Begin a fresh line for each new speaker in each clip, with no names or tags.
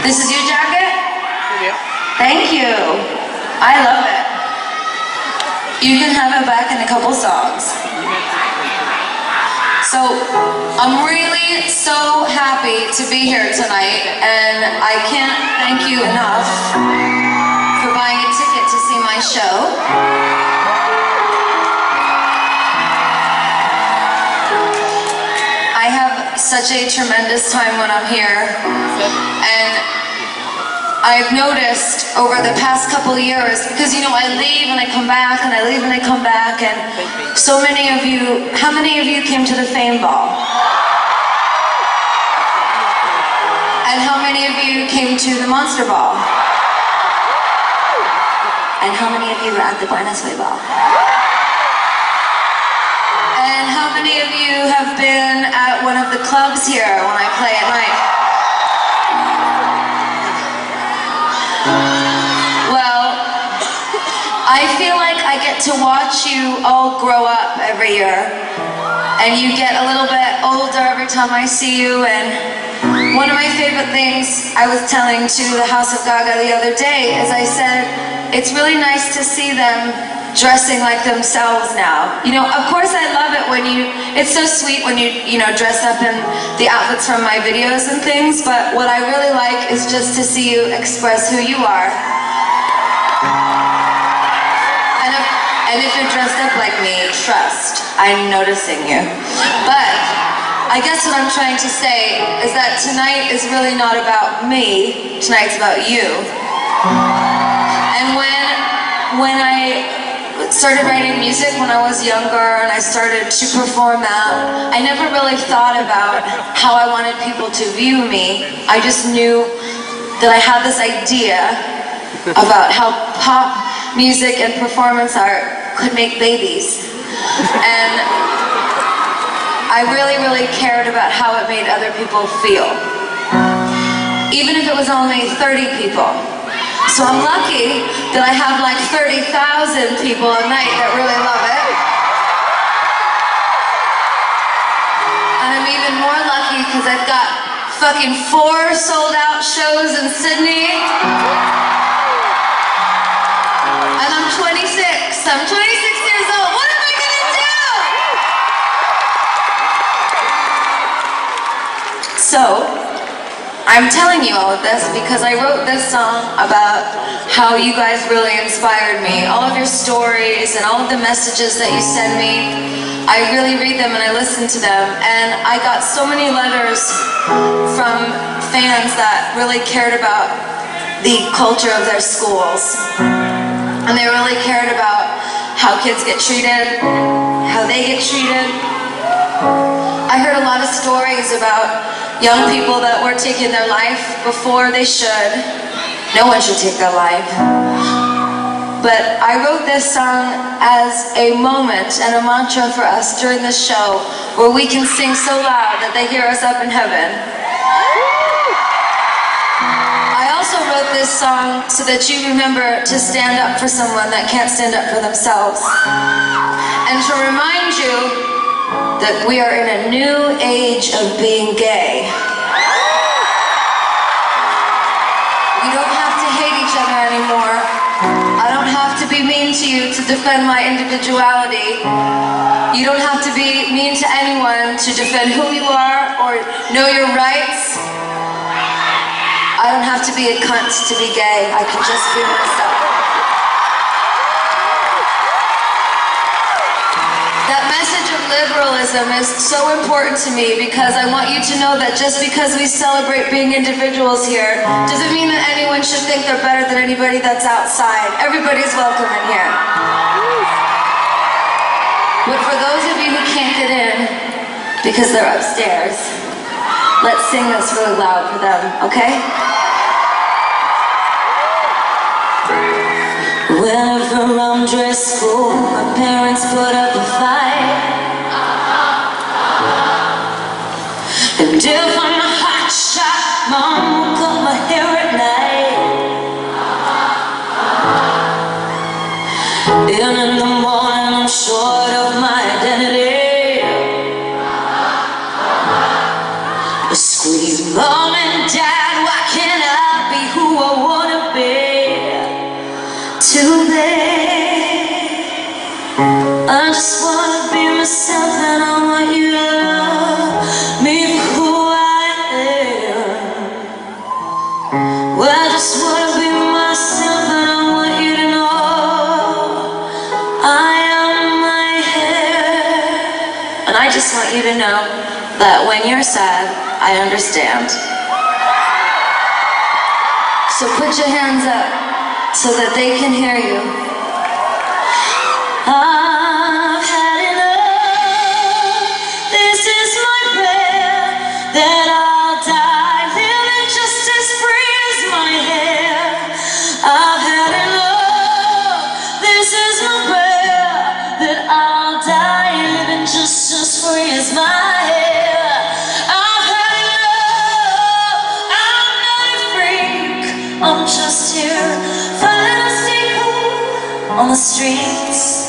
This is your jacket?
Yeah.
Thank you. I love it. You can have it back in a couple songs. So, I'm really so happy to be here tonight, and I can't thank you enough for buying a ticket to see my show. I have such a tremendous time when I'm here, and I've noticed over the past couple of years, because you know I leave and I come back and I leave and I come back, and so many of you, how many of you came to the Fame Ball? And how many of you came to the Monster Ball? And how many of you were at the Buenos Aires Ball? And how many of you have been at one of the clubs here when I play at night? Well, I feel like I get to watch you all grow up every year, and you get a little bit older every time I see you. And one of my favorite things I was telling to the House of Gaga the other day is I said, it's really nice to see them dressing like themselves now. You know, of course I love it when it's so sweet when you know, dress up in the outfits from my videos and things, but what I really like is just to see you express who you are. And if you're dressed up like me, trust, I'm noticing you. But I guess what I'm trying to say is that tonight is really not about me, tonight's about you. And when I started writing music when I was younger and I started to perform that, I never really thought about how I wanted people to view me. I just knew that I had this idea about how pop music and performance art could make babies. And I really, really cared about how it made other people feel. Even if it was only 30 people. So I'm lucky that I have like 30,000 people a night that really love it. And I'm even more lucky because I've got fucking 4 sold out shows in Sydney. And I'm 26. I'm 26 years old. What am I gonna do? So, I'm telling you all of this because I wrote this song about how you guys really inspired me. All of your stories and all of the messages that you send me, I really read them and I listen to them. And I got so many letters from fans that really cared about the culture of their schools. And they really cared about how kids get treated, how they get treated. I heard a lot of stories about young people that were taking their life before they should. No one should take their life. But I wrote this song as a moment and a mantra for us during this show where we can sing so loud that they hear us up in heaven. I also wrote this song so that you remember to stand up for someone that can't stand up for themselves. And to remind you that we are in a new age of being gay. We don't have to hate each other anymore. I don't have to be mean to you to defend my individuality. You don't have to be mean to anyone to defend who you are or know your rights. I don't have to be a cunt to be gay. I can just be myself. That message of liberalism is so important to me because I want you to know that just because we celebrate being individuals here doesn't mean that anyone should think they're better than anybody that's outside. Everybody's welcome in here. But for those of you who can't get in because they're upstairs, let's sing this really loud for them, okay? Went from dress school, my parents put up a fight. And if I'm a hot shot, mom will cut my hair at night. And in the morning I'm short of my identity. I squeeze mom and dad, why can't I too big. I just wanna be myself, and I want you to love me for who I am. Well, I just wanna be myself, and I want you to know I am my hair. And I just want you to know that when you're sad, I understand. So put your hands up so that they can hear you. I've had enough. This is my prayer, that I'll die living just as free as my hair. I've had enough. This is my prayer, that I'll die living just as free as my hair. I'm just here for a little stay cool on the streets.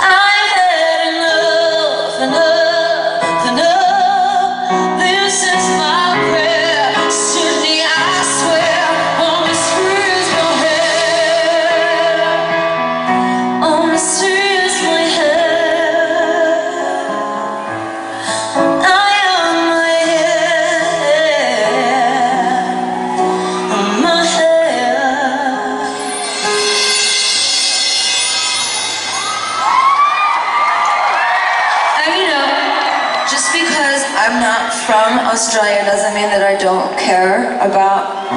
I've had enough, enough, enough. This is my prayer, Sydney, I swear. Only free is my hair, only free is my hair. I am my hair, my hair. Just because I'm not from Australia doesn't mean that I don't care about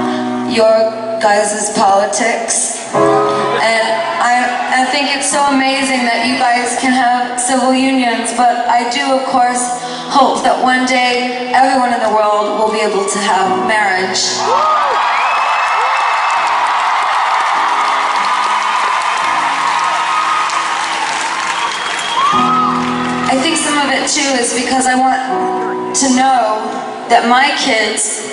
your guys' politics. And I think it's so amazing that you guys can have civil unions, but I do, of course, hope that one day everyone in the world will be able to have marriage. I think some of it too is because I want to know that my kids,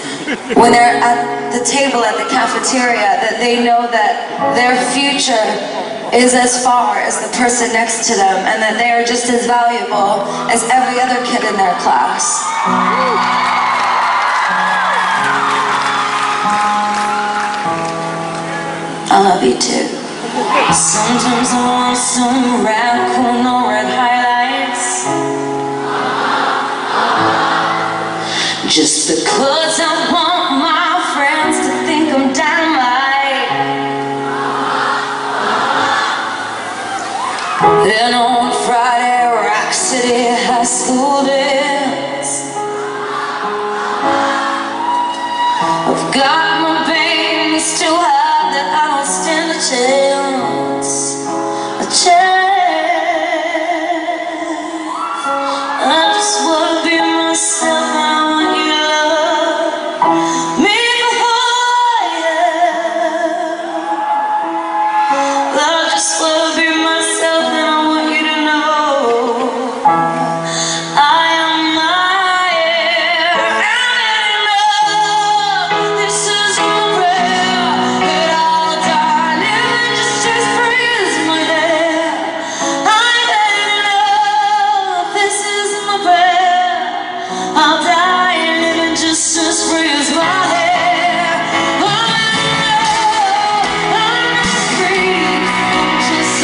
when they're at the table at the cafeteria, that they know that their future is as far as the person next to them, and that they are just as valuable as every other kid in their class. I love you too. Sometimes I want some radical, no red highlights, just because I want my friends to think I'm dynamite. Then on Friday, Rock City High School dance, I've got my bangs too high that I don't stand a chance, a chance. I just wanna be myself, and I want you to love me for who I am. I just wanna be myself, and I want you to know I am my hair. I'm in love. This is my prayer, that I'll die living just as free as my hair. I'm in love. This is my prayer, I'll die living just as free as my hair. I'm in love. I'm not free, I'm just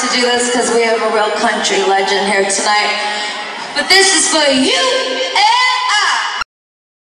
to do this because we have a real country legend here tonight. But this is for you.